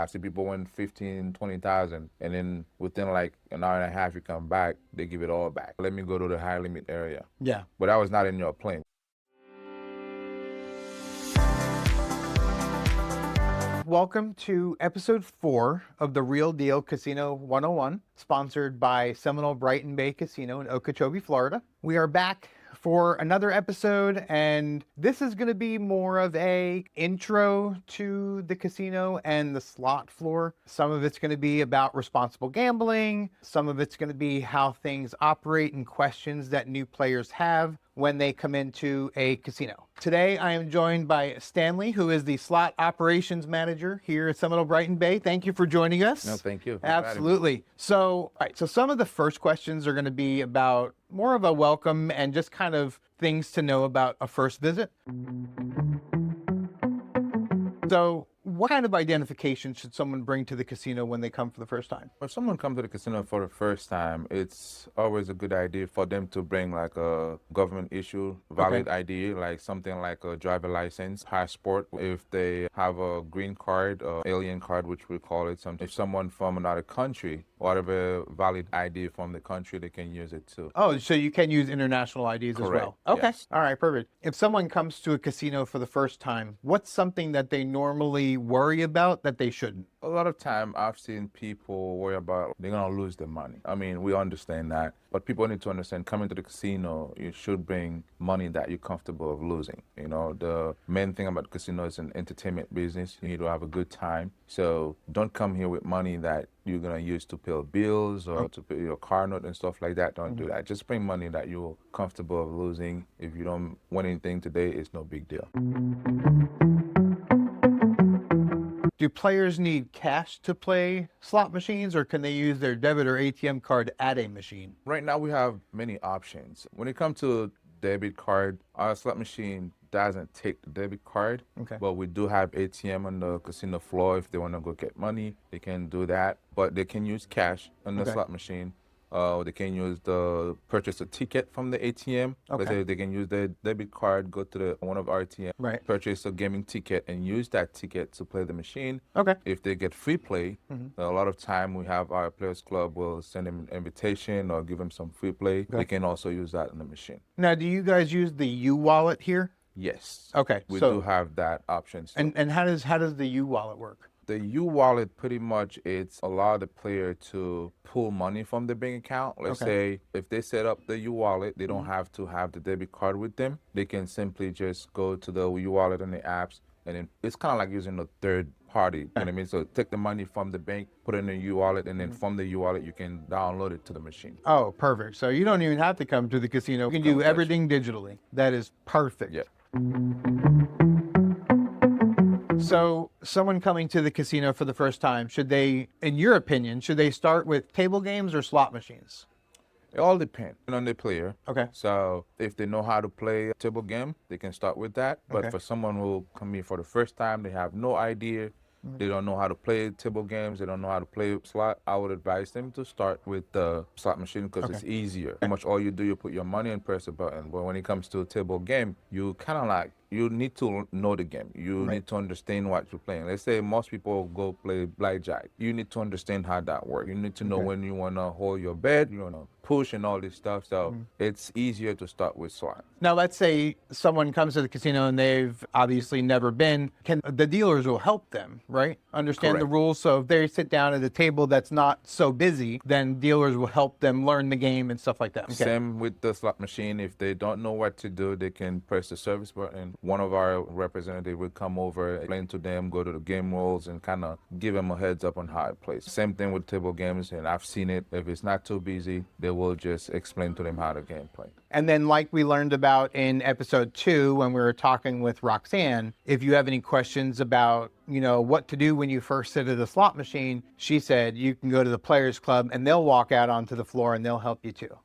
I see people win 15, 20,000, and then within like an hour and a half, you come back, they give it all back. Let me go to the high limit area. Yeah. But that was not in your plan. Welcome to episode 4 of The Real Deal Casino 101, sponsored by Seminole Brighton Bay Casino in Okeechobee, Florida. We are back for another episode, and this is going to be more of a intro to the casino and the slot floor. Some of it's going to be about responsible gambling. Some of it's going to be how things operate and questions that new players have when they come into a casino. Today, I am joined by Stanley, who is the slot operations manager here at Seminole Brighton Bay. Thank you for joining us. No, thank you. Absolutely. So, all right, so some of the first questions are going to be about more of a welcome and just kind of things to know about a first visit. So, what kind of identification should someone bring to the casino when they come for the first time? If someone comes to the casino for the first time, it's always a good idea for them to bring like a government issue valid ID, like something like a driver license, passport. If they have a green card or alien card, which we call it, if someone from another country, whatever valid ID from the country, they can use it too. Oh, so you can use international IDs as well? Okay. Yes. All right, perfect. If someone comes to a casino for the first time, what's something that they normally worry about that they shouldn't? A lot of time I've seen people worry about they're gonna lose their money. I mean, we understand that, but people need to understand coming to the casino, you should bring money that you're comfortable of losing. You know, the main thing about the casino is an entertainment business. You need to have a good time. So don't come here with money that you're gonna use to pay bills or to pay your car note and stuff like that. Don't do that. Just bring money that you're comfortable of losing. If you don't win anything today, it's no big deal. Do players need cash to play slot machines, or can they use their debit or ATM card at a machine? Right now we have many options. When it comes to debit card, our slot machine doesn't take the debit card, but we do have ATM on the casino floor. If they want to go get money, they can do that, but they can use cash on the slot machine. They can use purchase a ticket from the ATM. Let's say they can use their debit card, go to one of our ATM, purchase a gaming ticket, and use that ticket to play the machine. If they get free play, a lot of time we have our players club will send them an invitation or give them some free play. They can also use that in the machine. Now, do you guys use the U-Wallet here? Yes. Okay. We do have that option. And how does the U-Wallet work? The U-Wallet, pretty much, it's allow the player to pull money from the bank account. Let's say if they set up the U-Wallet, they don't have to have the debit card with them. They can simply just go to the U-Wallet on the apps, and then it's kind of like using a third party. You know what I mean? So take the money from the bank, put it in the U-Wallet, and then from the U-Wallet, you can download it to the machine. Oh, perfect. So you don't even have to come to the casino. You can do everything digitally. That is perfect. Yeah. So someone coming to the casino for the first time, should they, in your opinion, should they start with table games or slot machines? It all depends on the player. Okay. So if they know how to play a table game, they can start with that. But for someone who come here for the first time, they have no idea, they don't know how to play table games, they don't know how to play slot, I would advise them to start with the slot machine because it's easier. Pretty much all you do, you put your money and press a button. But when it comes to a table game, you kind of like, you need to know the game. You need to understand what you're playing. Let's say most people go play blackjack. You need to understand how that works. You need to know when you want to hold your bet, you want to push and all this stuff. So it's easier to start with slot. Now, let's say someone comes to the casino and they've obviously never been. The dealers will help them, right? Understand the rules. So if they sit down at a table that's not so busy, then dealers will help them learn the game and stuff like that. Same with the slot machine. If they don't know what to do, they can press the service button. One of our representatives will come over, explain to them, go to the game rules, and kind of give them a heads up on how it plays. Same thing with table games, and I've seen it. If it's not too busy, they will just explain to them how the game plays. And then like we learned about in episode 2 when we were talking with Roxanne, if you have any questions about, you know, what to do when you first sit at a slot machine, she said you can go to the Players Club and they'll walk out onto the floor and they'll help you too.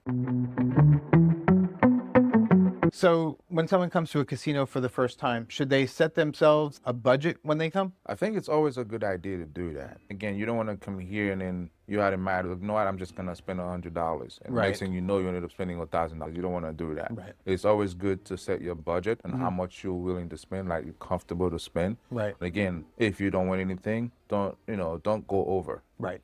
So when someone comes to a casino for the first time, should they set themselves a budget when they come? I think it's always a good idea to do that. Again, you don't want to come here and then you had in mind, like, you know what, I'm just gonna spend $100, and Right. next thing you know, you ended up spending $1,000. You don't want to do that. Right. It's always good to set your budget and how much you're willing to spend, like you're comfortable to spend. Right. Again, if you don't win anything, don't go over. Right.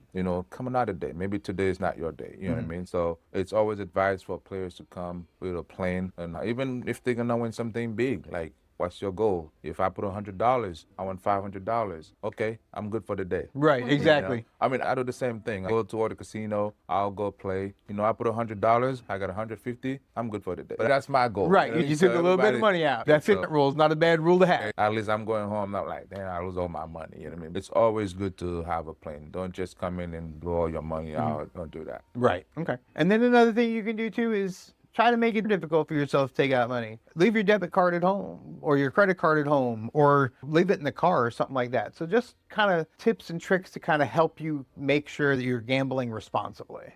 Come another day. Maybe today is not your day. You know what I mean? So it's always advised for players to come with a plan, and even if they're gonna win something big, like, what's your goal? If I put $100, I want $500. Okay, I'm good for the day. Right, exactly. I mean, I do the same thing. I go to the casino, I'll go play. I put $100, I got 150, I'm good for the day. But that's my goal. Right, you took a little bit of money out. That's it. Rule is not a bad rule to have. At least I'm going home, not like, damn, I lose all my money. You know what I mean? It's always good to have a plan. Don't just come in and blow all your money out. Don't do that. Right, okay. And then another thing you can do too is try to make it difficult for yourself to take out money. Leave your debit card at home or your credit card at home, or leave it in the car or something like that. So just kind of tips and tricks to kind of help you make sure that you're gambling responsibly.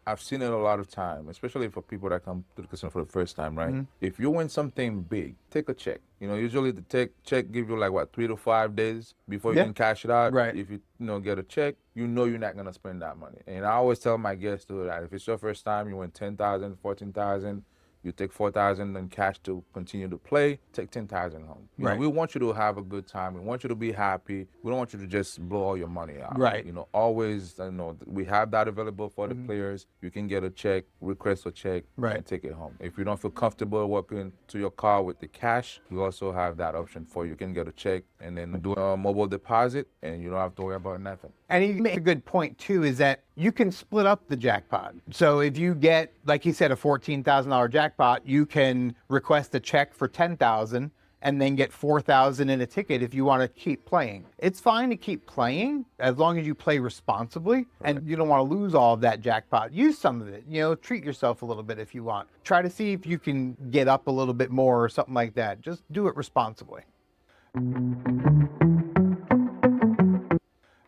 I've seen it a lot of time, especially for people that come to the casino for the first time, right? If you win something big, take a check. Usually the check give you like, 3 to 5 days before you can cash it out. Right. If you get a check, you're not going to spend that money. And I always tell my guests to do that. If it's your first time, you win 10,000, 14,000, you take 4,000 in cash to continue to play, take 10,000 home. Right. We want you to have a good time. We want you to be happy. We don't want you to just blow all your money out. Right. Always, we have that available for the players. You can get a check, request a check, and take it home. If you don't feel comfortable walking to your car with the cash, we also have that option for you. You can get a check and then do a mobile deposit, and you don't have to worry about nothing. And you make a good point too, is that you can split up the jackpot. So if you get, like he said, a $14,000 jackpot, you can request a check for $10,000 and then get $4,000 in a ticket if you want to keep playing. It's fine to keep playing as long as you play responsibly, and you don't want to lose all of that jackpot. Use some of it, treat yourself a little bit if you want. Try to see if you can get up a little bit more or something like that. Just do it responsibly.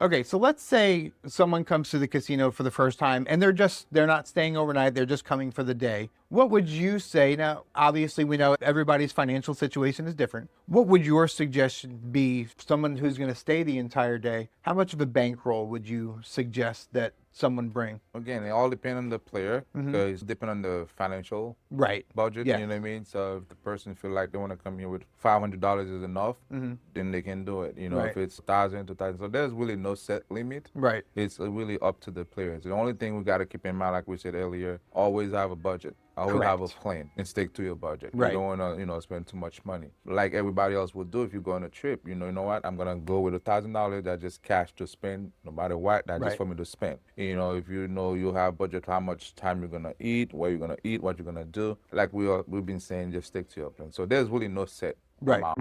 Okay, so let's say someone comes to the casino for the first time and they're not staying overnight, they're just coming for the day. What would you say? Now, obviously we know everybody's financial situation is different. What would your suggestion be for someone who's going to stay the entire day? How much of a bankroll would you suggest that someone bring? Again, it all depends on the player, because it depends on the financial budget. Yes. You know what I mean? So if the person feel like they want to come here with $500 is enough, then they can do it. If it's 1,000, 2,000, so there's really no set limit. Right. It's really up to the players. The only thing we got to keep in mind, like we said earlier, always have a budget. Always have a plan and stick to your budget. Right. You don't want to, spend too much money. Like everybody else would do if you go on a trip. You know what? I'm gonna go with $1,000 that just cash to spend, no matter what. That's just for me to spend. If you have budget, how much time you're gonna eat, where you're gonna eat, what you're gonna do. Like we've been saying, just stick to your plan. So there's really no set amount.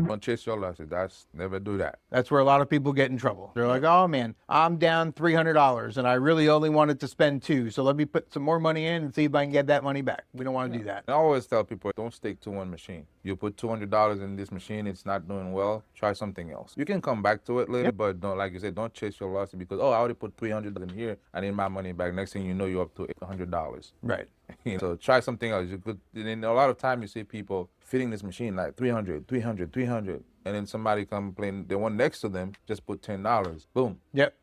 Don't chase your losses. Never do that. That's where a lot of people get in trouble. They're like, oh man, I'm down $300 and I really only wanted to spend $200. So let me put some more money in and see if I can get that money back. We don't want to do that. I always tell people, don't stick to one machine. You put $200 in this machine, it's not doing well, try something else. You can come back to it later, but don't, like you said, don't chase your losses because, I already put $300 in here. I need my money back. Next thing you know, you're up to $800. Right. So try something else. You could, and a lot of time you see people fitting this machine like 300, 300, 300. And then somebody come playing, the one next to them just put $10. Boom. Yep.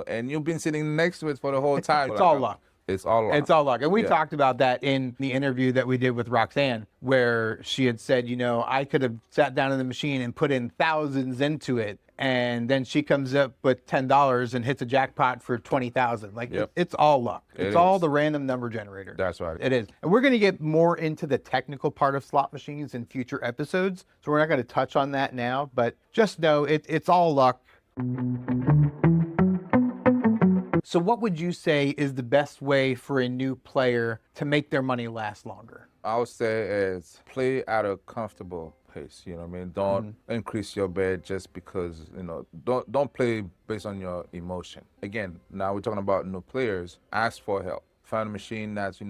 And you've been sitting next to it for the whole time. It's all luck. It's all luck. It's all luck. And we talked about that in the interview that we did with Roxanne, where she had said, I could have sat down in the machine and put in thousands into it. And then she comes up with $10 and hits a jackpot for $20,000. It's all luck. It's all the random number generator. That's right. It is. And we're going to get more into the technical part of slot machines in future episodes. So we're not going to touch on that now, but just know it's all luck. So what would you say is the best way for a new player to make their money last longer? I would say is play at a comfortable pace. You know what I mean? Don't increase your bet just because, don't play based on your emotion. Again, now we're talking about new players. Ask for help. Find a machine that's,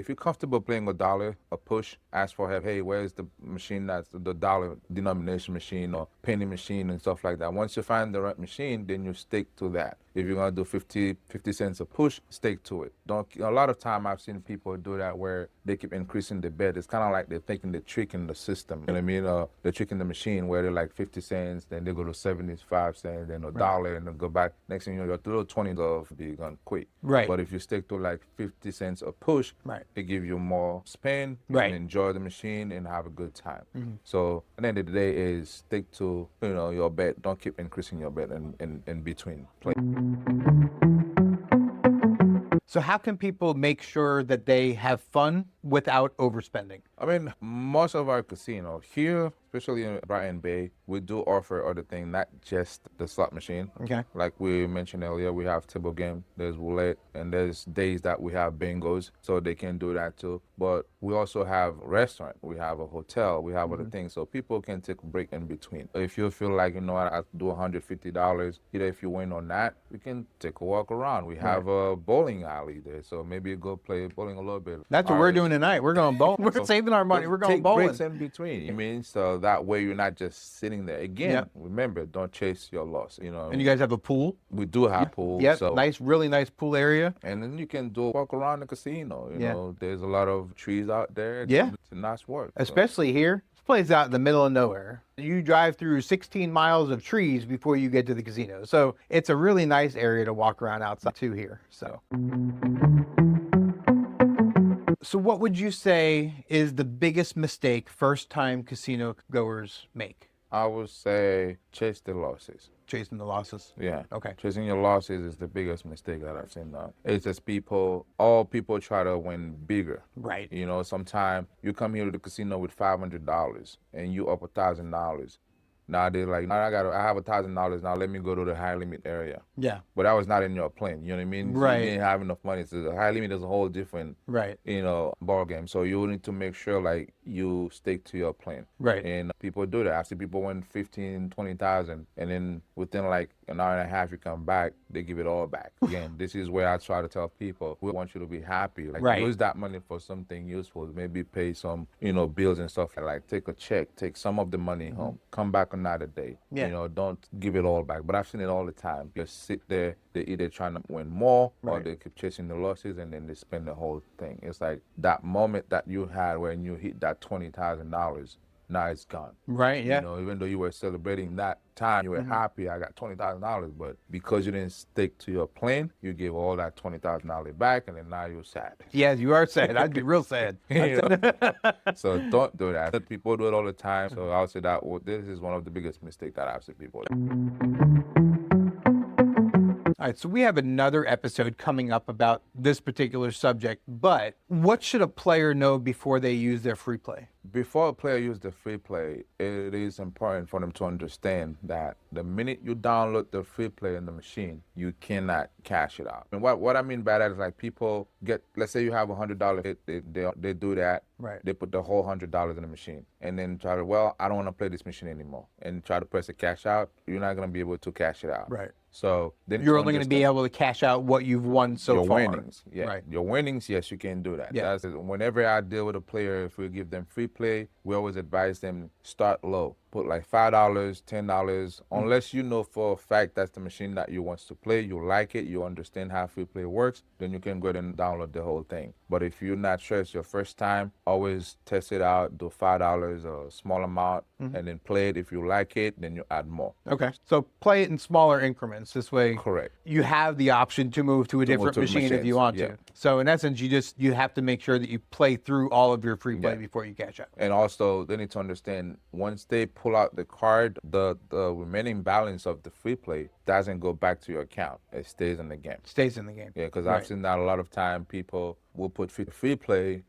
if you're comfortable playing $1 a push, ask for help. Hey, where's the machine that's the dollar denomination machine or penny machine and stuff like that. Once you find the right machine, then you stick to that. If you're gonna do 50 cents a push, stick to it. Don't. A lot of time I've seen people do that where they keep increasing the bet. It's kind of like they're thinking they're tricking the system. You know what I mean? They're tricking the machine where they're like 50 cents, then they go to 75 cents, then $1, and then go back. Next thing you know, your little $20 will be gone quick. Right. But if you stick to like 50 cents a push, it gives you more spin, and enjoy the machine and have a good time. So at the end of the day is stick to your bet. Don't keep increasing your bet in between play. So how can people make sure that they have fun without overspending? I mean, most of our casinos here, especially in Brighton Bay, we do offer other things, not just the slot machine. Okay. Like we mentioned earlier, we have table game, there's roulette, and there's days that we have bingos, so they can do that too. But we also have restaurant, we have a hotel, we have other things, so people can take a break in between. If you feel like, I do $150, either if you win or not, we can take a walk around. We have a bowling alley there, so maybe you go play bowling a little bit. That's what we're doing tonight. We're going bowling. We're saving our money. We're going bowling. Take breaks in between. You mean, so that way you're not just sitting there. Again, remember, don't chase your loss. And you guys have a pool? We do have a pool. Yep. So, Really nice pool area. And then you can walk around the casino. You know, there's a lot of trees out there. Yeah. It's a nice work. Especially here. This place is out in the middle of nowhere. You drive through 16 miles of trees before you get to the casino. So it's a really nice area to walk around outside too here. So what would you say is the biggest mistake first-time casino goers make? I would say chase the losses. Chasing the losses? Yeah. Okay. Chasing your losses is the biggest mistake that I've seen now. It's just all people try to win bigger. Right. Sometimes you come here to the casino with $500 and you up $1,000. Now they're like, I have $1,000 now. Let me go to the high limit area. Yeah. But that was not in your plan. You know what I mean? Right. You didn't have enough money. So the high limit is a whole different, ball game. So you need to make sure like you stick to your plan. Right. And people do that. I see people win 15, 20,000, and then within like an hour and a half, you come back, they give it all back. Again, this is where I try to tell people, we want you to be happy. Like use that money for something useful. Maybe pay some, bills and stuff like take a check, take some of the money home, come back another day. Yeah. Don't give it all back. But I've seen it all the time. Just sit there, they either trying to win more or they keep chasing the losses and then they spend the whole thing. It's like that moment that you had when you hit that $20,000, now it's gone. Right, yeah. Even though you were celebrating that time, you were happy, I got $20,000, but because you didn't stick to your plan, you gave all that $20,000 back, and then now you're sad. Yeah, you are sad. I'd be real sad. So don't do that. People do it all the time. So I'll say that this is one of the biggest mistakes that I've seen people do. All right, so we have another episode coming up about this particular subject, but what should a player know before they use their free play? Before a player uses the free play, it is important for them to understand that the minute you download the free play in the machine, you cannot cash it out. And what I mean by that is like people let's say you have $100, they do that. Right. They put the whole $100 in the machine and then try to, I don't want to play this machine anymore, and try to press a cash out. You're not going to be able to cash it out. Right. So then you're only going to be able to cash out what you've won so far. Your winnings, yeah. Right. Your winnings, yes, you can do that. Yeah. Whenever I deal with a player, if we give them free play, we always advise them start low. Put like $5, $10, unless you know for a fact that's the machine that you want to play, you like it, you understand how free play works, then you can go ahead and download the whole thing. But if you're not sure it's your first time, always test it out, do $5, a small amount, and then play it. If you like it, then you add more. Okay. So play it in smaller increments. This way, correct, you have the option to move to a different machine if you want to. So in essence, you have to make sure that you play through all of your free play before you cash out. And also, they need to understand, once they pull out the card, the remaining balance of the free play doesn't go back to your account. It stays in the game. Stays in the game. Yeah, because I've seen that a lot of time. People will put free play,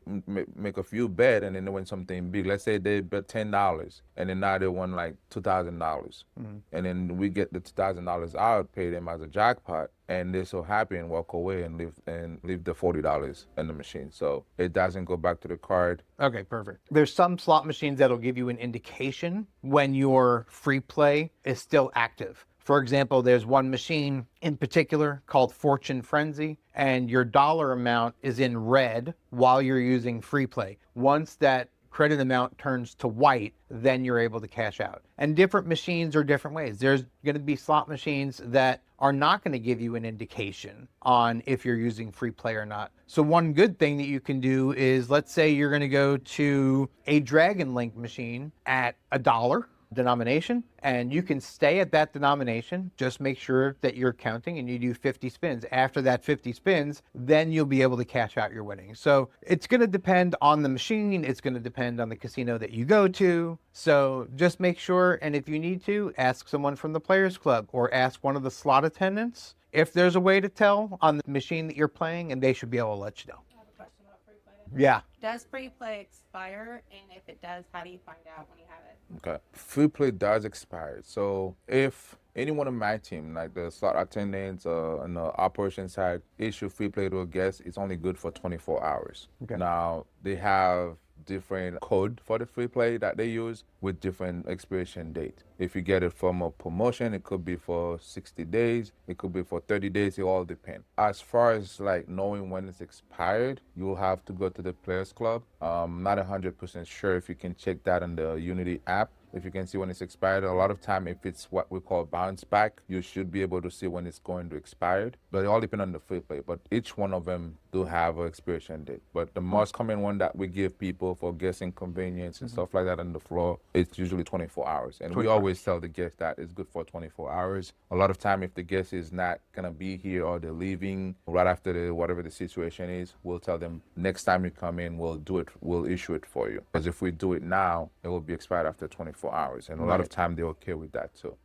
make a few bet, and then they win something big. Let's say they bet $10, and then now they won like $2,000, and then we get the $2,000 out, pay them as a jackpot, and they're so happy and walk away and leave the $40 in the machine. So it doesn't go back to the card. Okay, perfect. There's some slot machines that'll give you an indication when your free play is still active. For example, there's one machine in particular called Fortune Frenzy, and your dollar amount is in red while you're using free play. Once that credit amount turns to white, then you're able to cash out. And different machines are different ways. There's going to be slot machines that are not going to give you an indication on if you're using free play or not. So one good thing that you can do is, let's say you're going to go to a Dragon Link machine at $1 denomination, and you can stay at that denomination. Just make sure that you're counting and you do 50 spins. After that 50 spins, then you'll be able to cash out your winnings. So it's going to depend on the machine. It's going to depend on the casino that you go to. So just make sure, and if you need to, ask someone from the Players Club or ask one of the slot attendants if there's a way to tell on the machine that you're playing, and they should be able to let you know. I have a question about free play. Yeah. Does free play expire? And if it does, how do you find out when you have it? Okay. Free play does expire. So if anyone on my team, like the slot attendants on the operation side, issue free play to a guest, it's only good for 24 hours. Okay. Now, they have different code for the free play that they use with different expiration date. If you get it from a promotion, it could be for 60 days, it could be for 30 days, it all depends. As far as like knowing when it's expired, you'll have to go to the Players Club. Not 100% sure if you can check that on the Unity app. If you can see when it's expired, a lot of time if it's what we call bounce back, you should be able to see when it's going to expire. But it all depends on the free play. But each one of them do have an expiration date. But the most common one that we give people for guessing convenience and stuff like that on the floor, it's usually 24 hours. And we always tell the guest that it's good for 24 hours. A lot of time if the guest is not gonna be here or they're leaving right after the whatever the situation is, we'll tell them next time you come in, we'll issue it for you. Because if we do it now, it will be expired after 24 hours, and a lot of time they're okay with that too.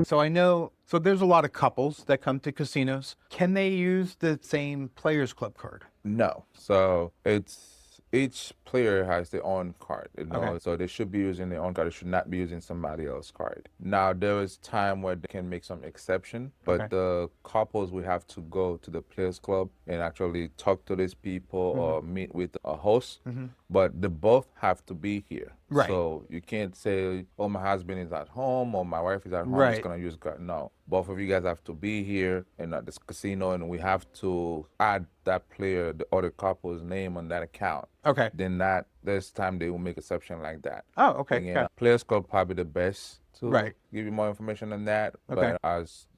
So I know, so there's a lot of couples that come to casinos. Can they use the same Players Club card? No. So it's each player has their own card, you know, Okay. so they should be using their own card. They should not be using somebody else's card. Now, there is time where they can make some exception, but Okay. the couples will have to go to the Players Club and actually talk to these people or meet with a host, but they both have to be here. Right. So you can't say, oh, my husband is at home or my wife is at home, Right. it's going to use card. No, both of you guys have to be here and at this casino, and we have to add that player, the other couple's name on that account. Okay. Then there's time they will make exception like that. Oh, okay. Again, Got it. Players Club probably the best to Right. give you more information on that. Okay.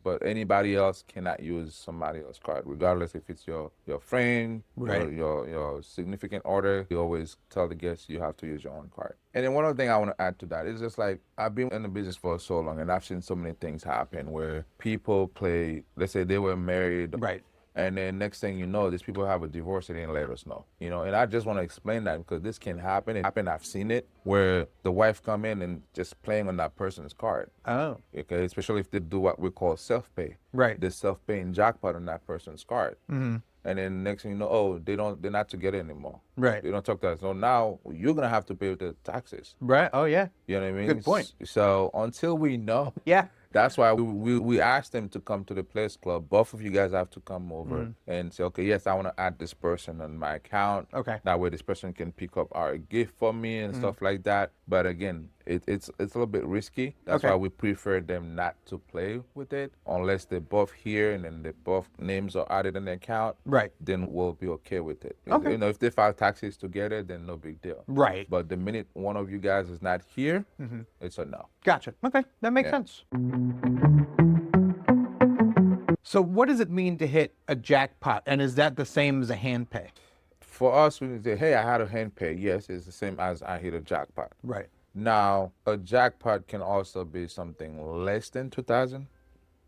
But anybody else cannot use somebody else's card, regardless if it's your friend, Right. your significant other. You always tell the guests you have to use your own card. And then one other thing I want to add to that is just like, I've been in the business for so long, and I've seen so many things happen where people play, let's say they were married. Right. And then next thing you know, these people have a divorce and they didn't let us know. You know, and I just want to explain that because this can happen. I've seen it where the wife come in and just playing on that person's card. Oh. Okay, especially if they do what we call self-pay. Right. They're self-paying jackpot on that person's card. Mm-hmm. And then next thing you know, oh, they're not together anymore. Right. They don't talk to us. So now you're gonna have to pay the taxes. Right. Oh, yeah. You know what I mean? Good point. So until we know, Yeah. that's why we asked them to come to the Players Club. Both of you guys have to come over and say, okay, yes, I want to add this person on my account. Okay. That way this person can pick up our gift for me and stuff like that. But again, it's a little bit risky. That's Okay. why we prefer them not to play with it unless they're both here and then they both names are added in the account. Right. Then we'll be okay with it. Okay. You know, if they file taxes together, then no big deal. Right. But the minute one of you guys is not here, it's a no. Gotcha. Okay. That makes Yeah. sense. So what does it mean to hit a jackpot? And is that the same as a hand pay? For us, we say, hey, I had a hand pay. Yes, it's the same as I hit a jackpot. Right. Now, a jackpot can also be something less than 2,000.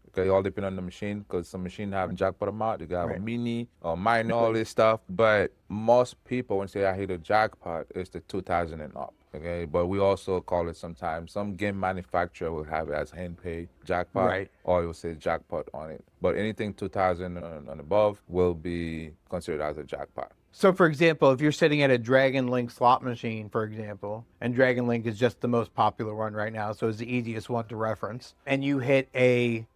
Okay, it all depends on the machine because some machine have a jackpot amount. You got a Right. mini or minor, all this stuff. But most people, when they say I hit a jackpot, it's the 2,000 and up. Okay, but we also call it sometimes. Some game manufacturer will have it as hand pay jackpot, Right. or it will say jackpot on it. But anything 2,000 and above will be considered as a jackpot. So, for example, if you're sitting at a Dragon Link slot machine, for example, and Dragon Link is just the most popular one right now, so it's the easiest one to reference, and you hit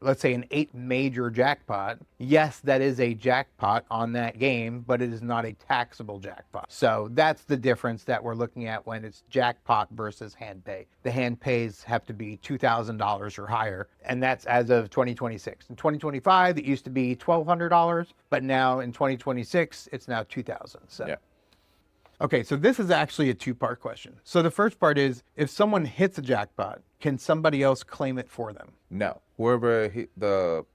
let's say an 8 major jackpot, yes, that is a jackpot on that game, but it is not a taxable jackpot. So that's the difference that we're looking at when it's jackpot versus hand pay. The hand pays have to be $2,000 or higher, and that's as of 2026. In 2025, it used to be $1,200, but now in 2026, it's now $2,000. So. Yeah. Okay, so this is actually a two-part question. So the first part is, if someone hits a jackpot, can somebody else claim it for them? No. Whoever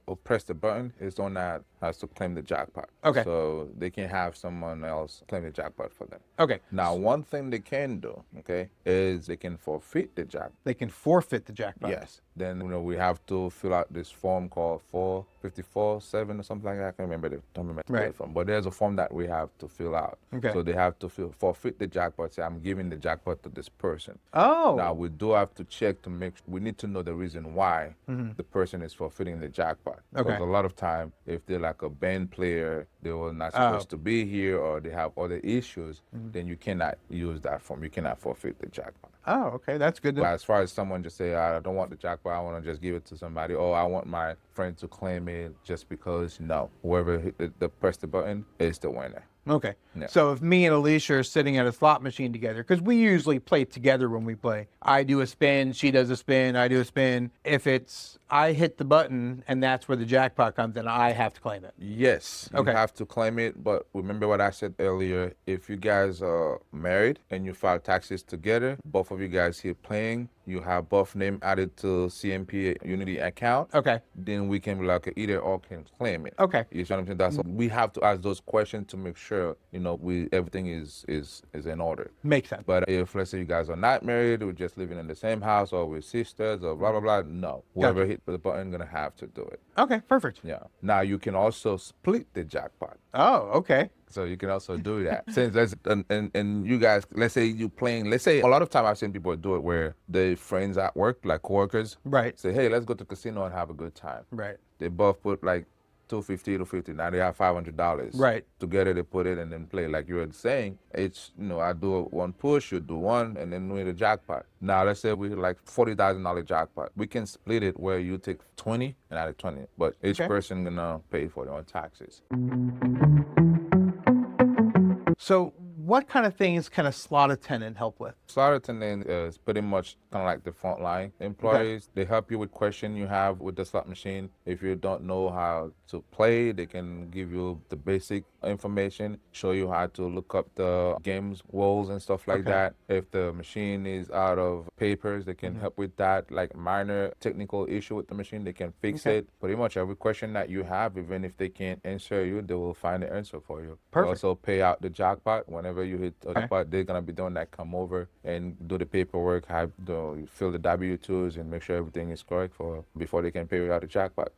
or press the button is the one that has to claim the jackpot. Okay. So they can have someone else claim the jackpot for them. Okay. Now, one thing they can do, okay, is they can forfeit the jackpot. They can forfeit the jackpot. Yes. Then, we have to fill out this form called 454-7 or something like that. I can't remember don't remember Right. the form. But there's a form that we have to fill out. Okay. So they have to forfeit the jackpot. Say, I'm giving the jackpot to this person. Oh. Now, we do have to check to make we need to know the reason why the person is forfeiting the jackpot. Okay. Because a lot of time, if they're like a band player, they were not supposed to be here, or they have other issues, then you cannot use that form. You cannot forfeit the jackpot. Oh, okay. That's good. But as far as someone just say, I don't want the jackpot, I want to just give it to somebody, or I want my friend to claim it just because, no. Whoever press the button is the winner. Okay. Yeah. So if me and Alicia are sitting at a slot machine together, because we usually play together when we play, I do a spin, she does a spin, I do a spin. If it's I hit the button and that's where the jackpot comes, then I have to claim it. Yes, you Okay. have to claim it, but remember what I said earlier. If you guys are married and you file taxes together, both of you guys here playing, you have both name added to CMP Unity account, Okay. then we can be like either or can claim it. Okay. You see what I'm saying? That's we have to ask those questions to make sure everything is in order. Makes sense. But if let's say you guys are not married, we're just living in the same house, or we're sisters, or blah blah blah, no. Whoever hit the button gonna have to do it. Okay, perfect. Yeah. Now you can also split the jackpot. Oh, okay. So you can also do that. Since and you guys, let's say you playing, let's say a lot of time I've seen people do it where their friends at work, like coworkers, Right. say, hey, let's go to the casino and have a good time. Right. They both put like $250 to $50. Now they have $500. Right. Together they put it and then play. Like you were saying, it's I do one push, you do one, and then we hit a jackpot. Now let's say we like $40,000 jackpot. We can split it where you take 20 and I take 20, but each Okay. person gonna pay for their own taxes. So what kind of things can a slot attendant help with? Slot attendant is pretty much kind of like the frontline employees. They help you with question you have with the slot machine. If you don't know how to play, they can give you the basic information, show you how to look up the games rules and stuff like that. If the machine is out of papers, they can help with that. Like minor technical issue with the machine, they can fix it. Pretty much every question that you have, even if they can't answer you, they will find the answer for you. Perfect. They also pay out the jackpot. Whenever you hit a jackpot, they're gonna be doing that. Come over and do the paperwork, fill the W-2s, and make sure everything is correct before they can pay you out the jackpot.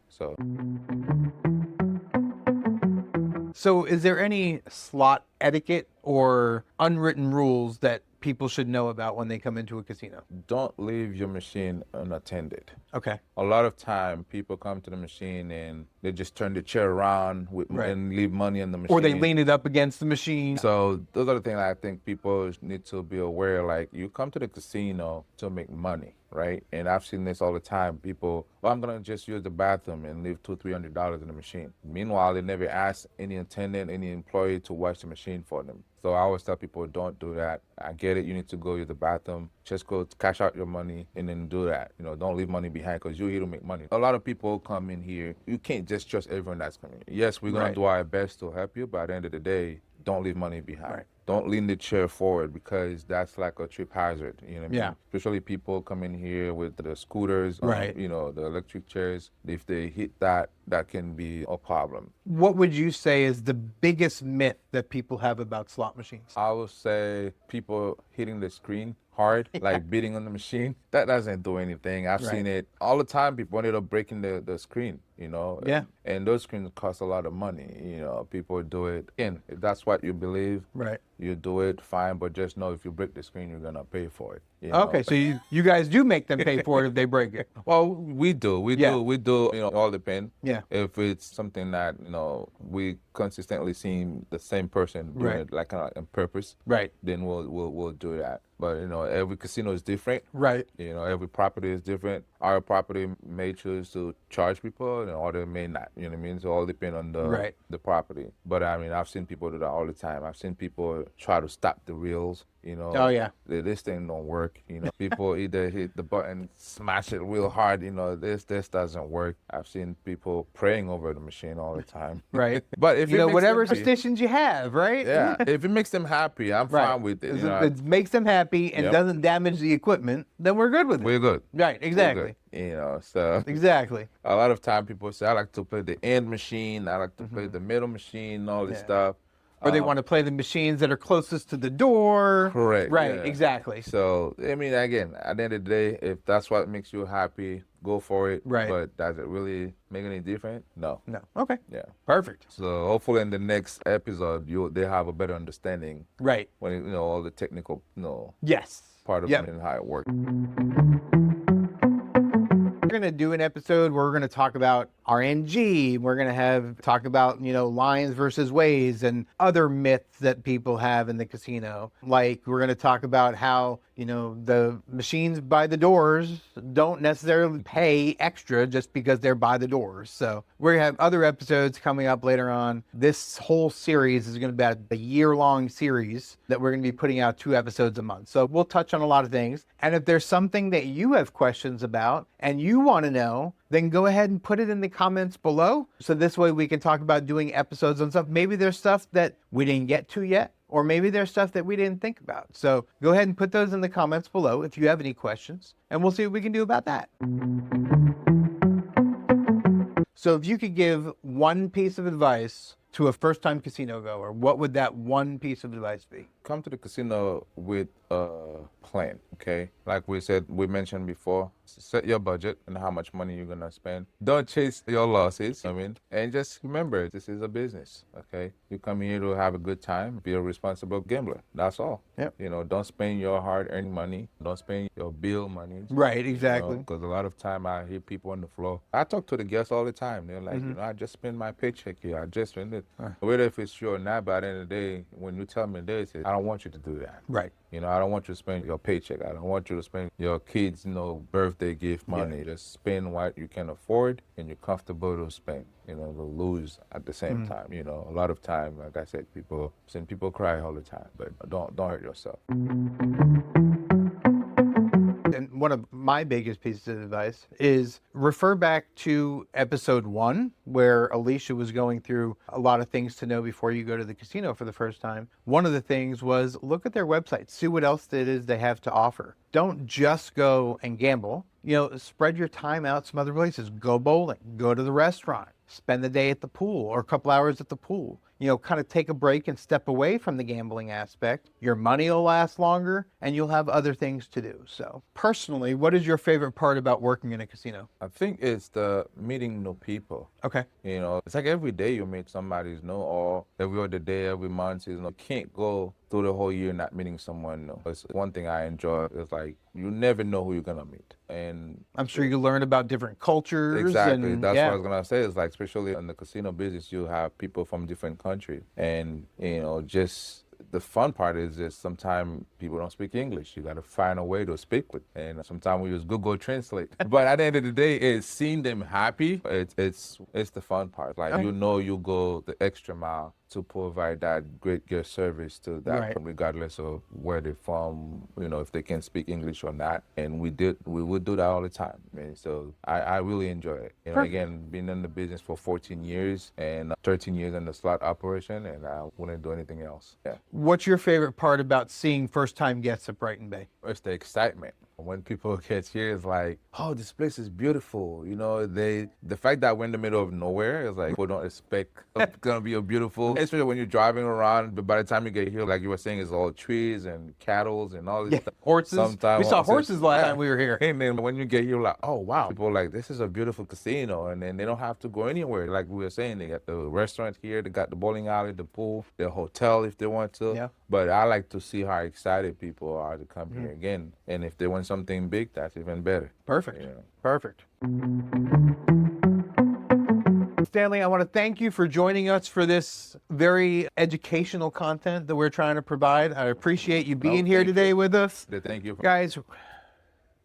So is there any slot etiquette or unwritten rules that people should know about when they come into a casino? Don't leave your machine unattended. Okay. A lot of time, people come to the machine and they just turn the chair around and leave money in the machine. Or they lean it up against the machine. So those are the things I think people need to be aware. Like, you come to the casino to make money, right? And I've seen this all the time. People, I'm gonna just use the bathroom and leave $200-300 in the machine. Meanwhile, they never ask any attendant, any employee to wash the machine for them. So I always tell people, don't do that. I get it. You need to go use the bathroom. Just go cash out your money and then do that. Don't leave money behind, because you're here to make money. A lot of people come in here. You can't just trust everyone that's coming. Yes, we're gonna do our best to help you, but at the end of the day, don't leave money behind. Right. Don't lean the chair forward, because that's like a trip hazard. You know what I mean? Yeah. Especially people come in here with the scooters, Right. the electric chairs. If they hit that, that can be a problem. What would you say is the biggest myth that people have about slot machines? I would say people hitting the screen hard, like beating on the machine. That doesn't do anything. I've seen it all the time. People ended up breaking the screen. you know. Yeah. And those screens cost a lot of money, you know. People do it. And if that's what you believe, Right. you do it, fine. But just know if you break the screen, you're gonna pay for it. You Okay, know? so you guys do make them pay for it if they break it. Well, we do. Yeah. We do. You know, all depend. Yeah. If it's something that, you know, we consistently seeing the same person doing Right. it like on purpose, Right. then we'll do that. But you know, every casino is different. Right. You know, every property is different. Our property may choose to charge people, and other may not. You know what I mean? So it all depend on Right. the property. But I mean, I've seen people do that all the time. I've seen people try to stop the reels. You know, Oh, yeah. This thing don't work. You know, people either hit the button, smash it real hard. You know, this doesn't work. I've seen people praying over the machine all the time. Right. But if You it know, makes whatever them happy- superstitions you have, right? yeah, if it makes them happy, I'm Right. fine with it. If You know, it makes them happy and Yep. doesn't damage the equipment, then we're good with it. we're good. Right, We're exactly. good. You know, so Exactly. a lot of time people say I like to play the end machine, I like to play the middle machine, all this Yeah. stuff. Or they want to play the machines that are closest to the door. Correct. Right, yeah. exactly. So I mean, again, at the end of the day, if that's what makes you happy, go for it. Right. But does it really make any difference? No. No. Okay. Yeah. Perfect. So hopefully in the next episode, they have a better understanding Right. when you know all the technical, you know, Yes. part of Yep. it and how it works. We're going to do an episode where we're going to talk about RNG. We're going to talk about, you know, lines versus ways and other myths that people have in the casino. Like we're going to talk about how, you know, the machines by the doors don't necessarily pay extra just because they're by the doors. So we're going to have other episodes coming up later on. This whole series is going to be about a year-long series that we're going to be putting out 2 episodes a month. So we'll touch on a lot of things. And if there's something that you have questions about and you want to know, then go ahead and put it in the comments below. So this way we can talk about doing episodes on stuff. Maybe there's stuff that we didn't get to yet, or maybe there's stuff that we didn't think about. So go ahead and put those in the comments below if you have any questions, and we'll see what we can do about that. So if you could give one piece of advice to a first-time casino goer, what would that one piece of advice be? Come to the casino with a plan, okay? Like we mentioned before, set your budget and how much money you're gonna spend. Don't chase your losses, and just remember, this is a business, okay? You come here to have a good time, be a responsible gambler. That's all. Yep. You know, don't spend your hard-earned money. Don't spend your bill money. Right, exactly. Because a lot of time I hear people on the floor. I talk to the guests all the time. They're like, you know, I just spend my paycheck here. I just spend it. Whether if it's true or not, by the end of the day, when you tell me this, I don't want you to do that. Right. You know, I don't want you to spend your paycheck. I don't want you to spend your kids' birthday gift money. Just spend what you can afford and you're comfortable to spend. You know, to lose at the same time. You know, a lot of time, like I said, people cry all the time, but don't hurt yourself. And one of my biggest pieces of advice is refer back to episode 1, where Alicia was going through a lot of things to know before you go to the casino for the first time. One of the things was look at their website, see what else it is they have to offer. Don't just go and gamble. You know, spread your time out some other places. Go bowling, go to the restaurant, spend the day at the pool or a couple hours at the pool. You know, kind of take a break and step away from the gambling aspect. Your money will last longer and you'll have other things to do. So personally, what is your favorite part about working in a casino? I think it's the meeting new people. Okay. You know, it's like every day you meet somebody new, or every other day, every month. You know, can't go through the whole year not meeting someone new. It's one thing I enjoy. It's like you never know who you're gonna meet, and I'm sure you learn about different cultures. exactly. And, That's yeah. what I was gonna say. It's like, especially in the casino business, you have people from different countries, and you know, just the fun part is just sometimes people don't speak English. You got to find a way to speak with, and sometimes we use Google Translate. But at the end of the day, it's seeing them happy. It's the fun part. Like, you know, you go the extra mile to provide that great guest service to that, Right. regardless of where they're from, you know, if they can speak English or not. And we would do that all the time. And so I really enjoy it. You know, Perfect. again, been in the business for 14 years and 13 years in the slot operation, and I wouldn't do anything else. Yeah. What's your favorite part about seeing first-time guests at Brighton Bay? It's the excitement. When people get here, it's like, oh, this place is beautiful. You know, the fact that we're in the middle of nowhere is like, people don't expect it's gonna be a beautiful, especially when you're driving around. But by the time you get here, like you were saying, it's all trees and cattle and all this stuff. Horses. Sometimes We saw horses last time we were here. And then when you get here, like, oh wow, people are like, this is a beautiful casino, and then they don't have to go anywhere. Like we were saying, they got the restaurant here, they got the bowling alley, the pool, the hotel if they want to. Yeah. But I like to see how excited people are to come here again, and if they want something big, that's even better. Perfect. Yeah. Perfect. Stanley, I want to thank you for joining us for this very educational content that we're trying to provide. I appreciate you being here today with us. Thank you. Guys,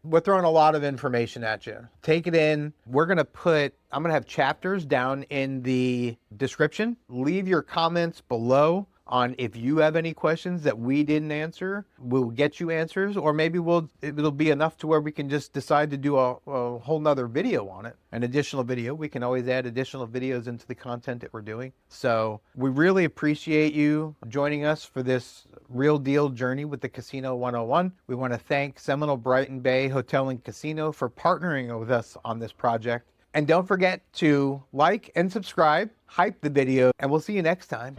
we're throwing a lot of information at you. Take it in. I'm going to have chapters down in the description. Leave your comments below on if you have any questions that we didn't answer. We'll get you answers, or maybe it'll be enough to where we can just decide to do a whole nother video on it, an additional video. We can always add additional videos into the content that we're doing. So we really appreciate you joining us for this real deal journey with the Casino 101. We want to thank Seminole Brighton Bay Hotel and Casino for partnering with us on this project. And don't forget to like and subscribe, hype the video, and we'll see you next time.